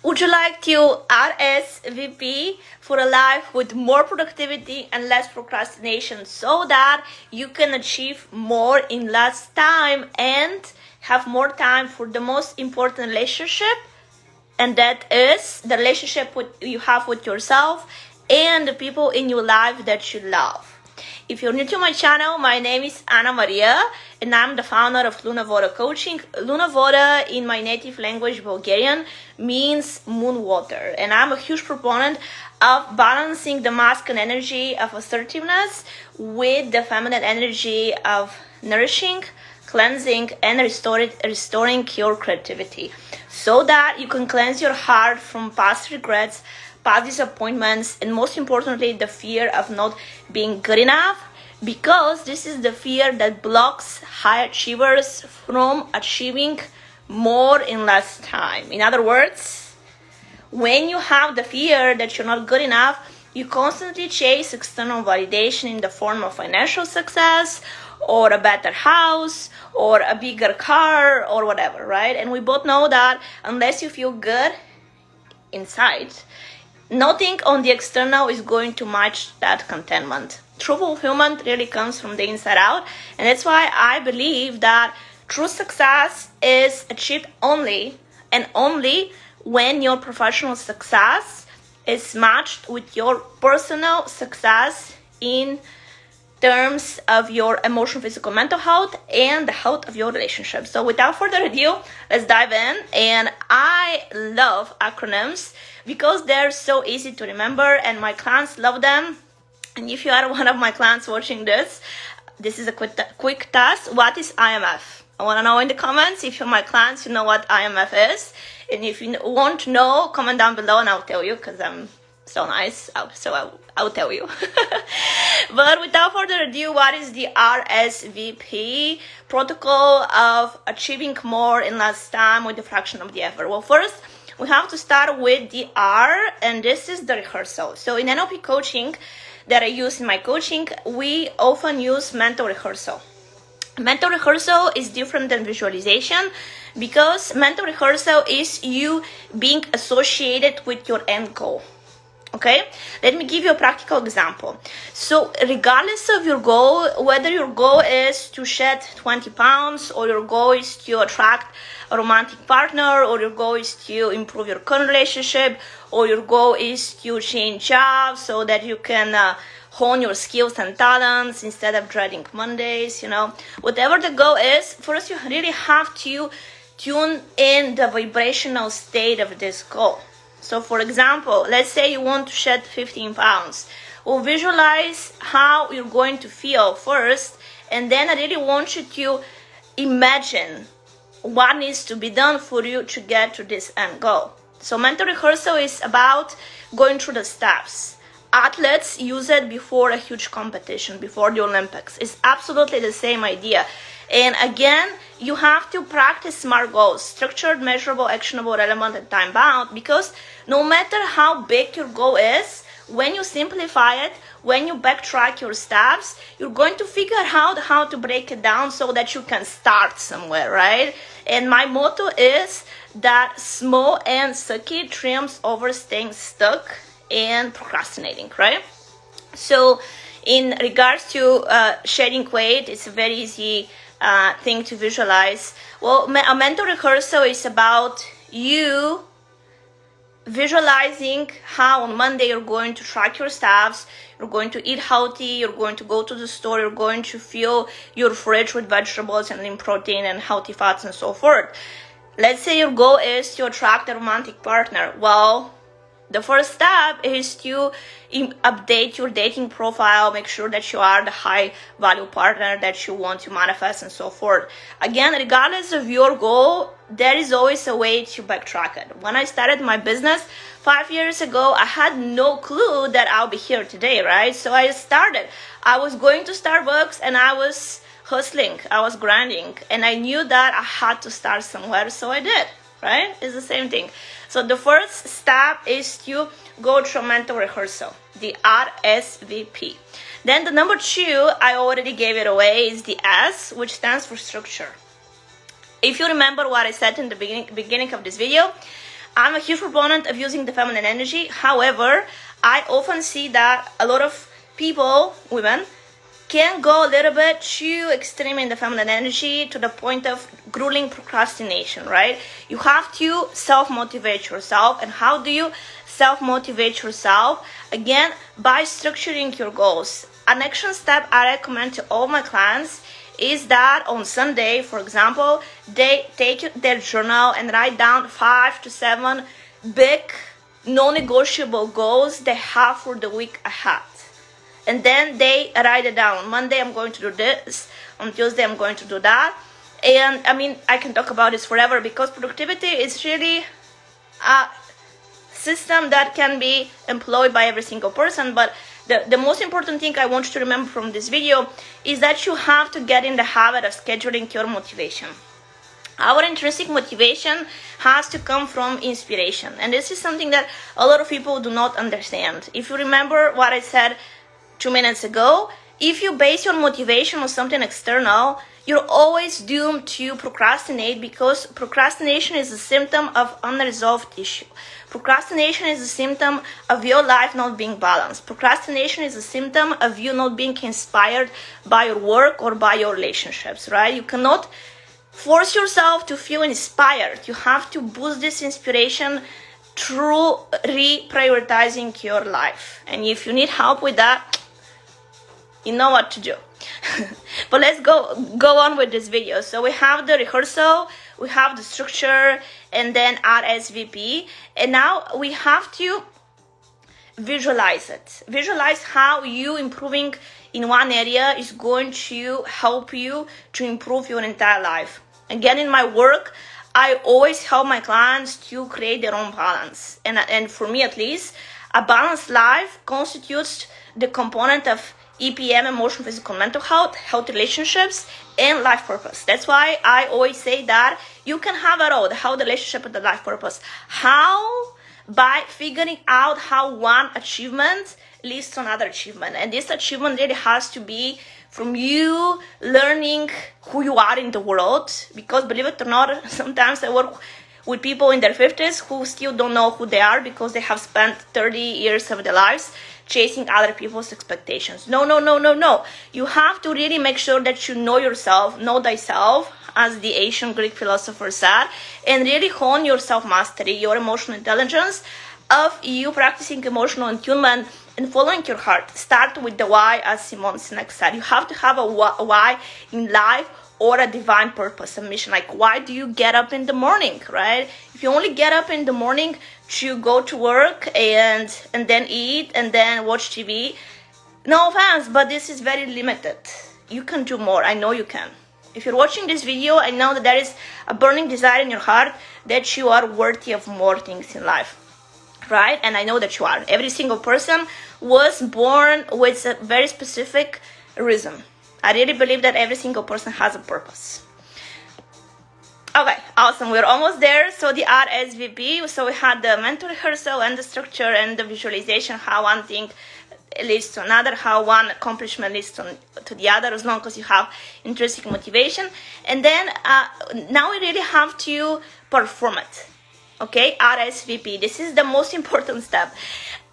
Would you like to RSVP for a life with more productivity and less procrastination so that you can achieve more in less time and have more time for the most important relationship? And that is the relationship you have with yourself and the people in your life that you love. If you're new to my channel, my name is Anna Maria and I'm the founder of Voda Coaching. Voda in my native language, Bulgarian, means moon water. And I'm a huge proponent of balancing the masculine energy of assertiveness with the feminine energy of nourishing, cleansing, and restoring your creativity so that you can cleanse your heart from past regrets, past disappointments, and most importantly, the fear of not being good enough, because this is the fear that blocks high achievers from achieving more in less time. In other words, when you have the fear that you're not good enough, you constantly chase external validation in the form of financial success or a better house or a bigger car or whatever, right? And we both know that unless you feel good inside, nothing on the external is going to match that contentment. True fulfillment really comes from the inside out, and that's why I believe that true success is achieved only and only when your professional success is matched with your personal success in terms of your emotional, physical, mental health and the health of your relationship. So without further ado, let's dive in. And I love acronyms because they're so easy to remember and my clients love them. And if you are one of my clients watching this is a quick task. What is IMF? I want to know in the comments. If you're my clients, you know what IMF is. And if you want to know, comment down below and I'll tell you, because I'm so nice. I'll tell you. But without further ado, what is the RSVP? Protocol of achieving more in less time with a fraction of the effort. Well, first, we have to start with the R, and this is the rehearsal. So in NLP coaching that I use in my coaching, we often use mental rehearsal. Mental rehearsal is different than visualization because mental rehearsal is you being associated with your end goal. Okay, let me give you a practical example. So regardless of your goal, whether your goal is to shed 20 pounds or your goal is to attract a romantic partner or your goal is to improve your current relationship or your goal is to change jobs so that you can hone your skills and talents instead of dreading Mondays, whatever the goal is, first you really have to tune in the vibrational state of this goal. So for example, let's say you want to shed 15 pounds. Well, visualize how you're going to feel first, and then I really want you to imagine what needs to be done for you to get to this end goal. So mental rehearsal is about going through the steps. Athletes use it before a huge competition, before the Olympics. It's absolutely the same idea. And again, you have to practice SMART goals, structured, measurable, actionable, relevant, and time-bound, because no matter how big your goal is, when you simplify it, when you backtrack your steps, you're going to figure out how to break it down so that you can start somewhere, right? And my motto is that small and sucky triumphs over staying stuck and procrastinating, right? So in regards to shedding weight, it's a very easy thing to visualize. Well, a mental rehearsal is about you visualizing how on Monday you're going to track your steps, you're going to eat healthy, you're going to go to the store, you're going to fill your fridge with vegetables and lean protein and healthy fats and so forth. Let's say your goal is to attract a romantic partner. Well, the first step is to update your dating profile, make sure that you are the high value partner that you want to manifest and so forth. Again, regardless of your goal, there is always a way to backtrack it. When I started my business 5 years ago, I had no clue that I'll be here today, right? So I started. I was going to Starbucks and I was hustling, I was grinding, and I knew that I had to start somewhere, so I did, right? It's the same thing. So the first step is to go through mental rehearsal, the RSVP. Then the number 2, I already gave it away, is the S, which stands for structure. If you remember what I said in the beginning of this video, I'm a huge proponent of using the feminine energy. However, I often see that a lot of people, women, can go a little bit too extreme in the feminine energy to the point of grueling procrastination, right? You have to self-motivate yourself. And how do you self-motivate yourself? Again, by structuring your goals. An action step I recommend to all my clients is that on Sunday, for example, they take their journal and write down 5 to 7 big non-negotiable goals they have for the week ahead. And then they write it down. On Monday, I'm going to do this. On Tuesday, I'm going to do that. And I mean, I can talk about this forever because productivity is really a system that can be employed by every single person. But the most important thing I want you to remember from this video is that you have to get in the habit of scheduling your motivation. Our intrinsic motivation has to come from inspiration. And this is something that a lot of people do not understand. If you remember what I said 2 minutes ago, if you base your motivation on something external, you're always doomed to procrastinate because procrastination is a symptom of unresolved issue. Procrastination is a symptom of your life not being balanced. Procrastination is a symptom of you not being inspired by your work or by your relationships, right? You cannot force yourself to feel inspired. You have to boost this inspiration through reprioritizing your life. And if you need help with that, you know what to do. But let's go on with this video. So we have the rehearsal, we have the structure, and then RSVP. And now we have to visualize it. Visualize how you improving in one area is going to help you to improve your entire life. Again, in my work, I always help my clients to create their own balance. And for me at least, a balanced life constitutes the component of EPM, emotional, physical, mental health, healthy relationships, and life purpose. That's why I always say that you can have it all, the health, relationship, and the life purpose. How? By figuring out how one achievement leads to another achievement. And this achievement really has to be from you learning who you are in the world. Because believe it or not, sometimes I work with people in their 50s who still don't know who they are because they have spent 30 years of their lives chasing other people's expectations. No. You have to really make sure that you know yourself, know thyself, as the ancient Greek philosopher said, and really hone your self-mastery, your emotional intelligence, of you practicing emotional attunement and following your heart. Start with the why, as Simone Sinek said. You have to have a why in life or a divine purpose, a mission. Like, why do you get up in the morning, right? If you only get up in the morning to go to work and then eat and then watch TV, no offense, but this is very limited. You can do more. I know you can. If you're watching this video, I know that there is a burning desire in your heart that you are worthy of more things in life, right? And I know that you are. Every single person was born with a very specific reason. I really believe that every single person has a purpose. Okay, awesome. We're almost there. So the RSVP. So we had the mental rehearsal and the structure and the visualization, how one thing leads to another, how one accomplishment leads to the other, as long as you have intrinsic motivation. And then now we really have to perform it. Okay, RSVP. This is the most important step.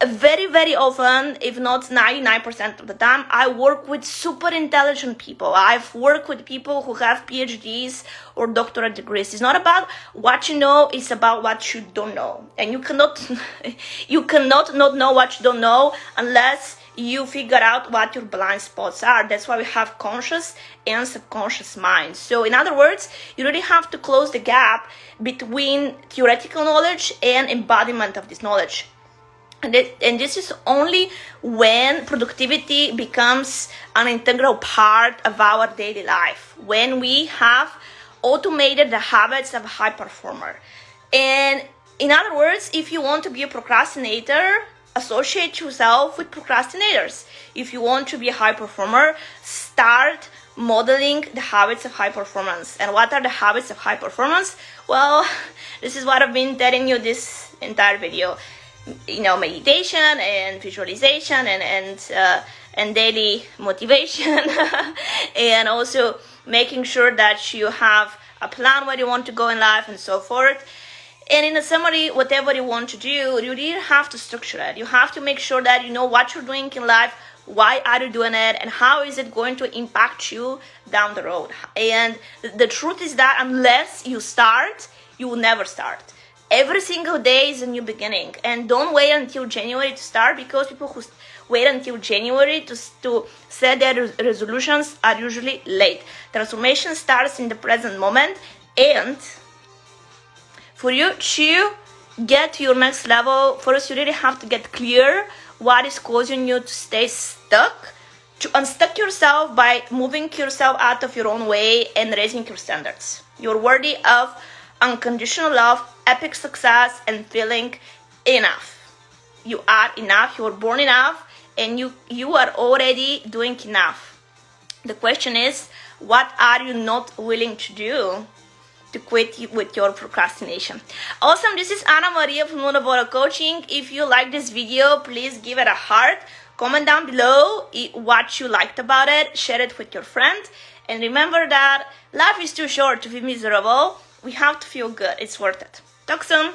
Very, very often, if not 99% of the time, I work with super intelligent people. I've worked with people who have PhDs or doctorate degrees. It's not about what you know, it's about what you don't know. And you cannot not know what you don't know unless you figure out what your blind spots are. That's why we have conscious and subconscious minds. So in other words, you really have to close the gap between theoretical knowledge and embodiment of this knowledge. And this is only when productivity becomes an integral part of our daily life, when we have automated the habits of a high performer. And in other words, if you want to be a procrastinator, associate yourself with procrastinators. If you want to be a high performer, start modeling the habits of high performance. And what are the habits of high performance? Well, this is what I've been telling you this entire video. You know, meditation and visualization and daily motivation and also making sure that you have a plan where you want to go in life and so forth. And in a summary, whatever you want to do, you really have to structure it. You have to make sure that you know what you're doing in life, why are you doing it, and how is it going to impact you down the road. And the truth is that unless you start, you will never start. Every single day is a new beginning, and don't wait until January to start, because people who wait until January to set their resolutions are usually late. Transformation starts in the present moment, and for you to get to your next level, first you really have to get clear what is causing you to stay stuck, to unstuck yourself by moving yourself out of your own way and raising your standards. You're worthy of unconditional love, epic success, and feeling enough. You are enough, you were born enough, and you are already doing enough. The question is, what are you not willing to do to quit with your procrastination? Awesome, this is Anna Maria from Voda Coaching. If you like this video, please give it a heart. Comment down below what you liked about it. Share it with your friend. And remember that life is too short to be miserable. We have to feel good. It's worth it. Talk soon.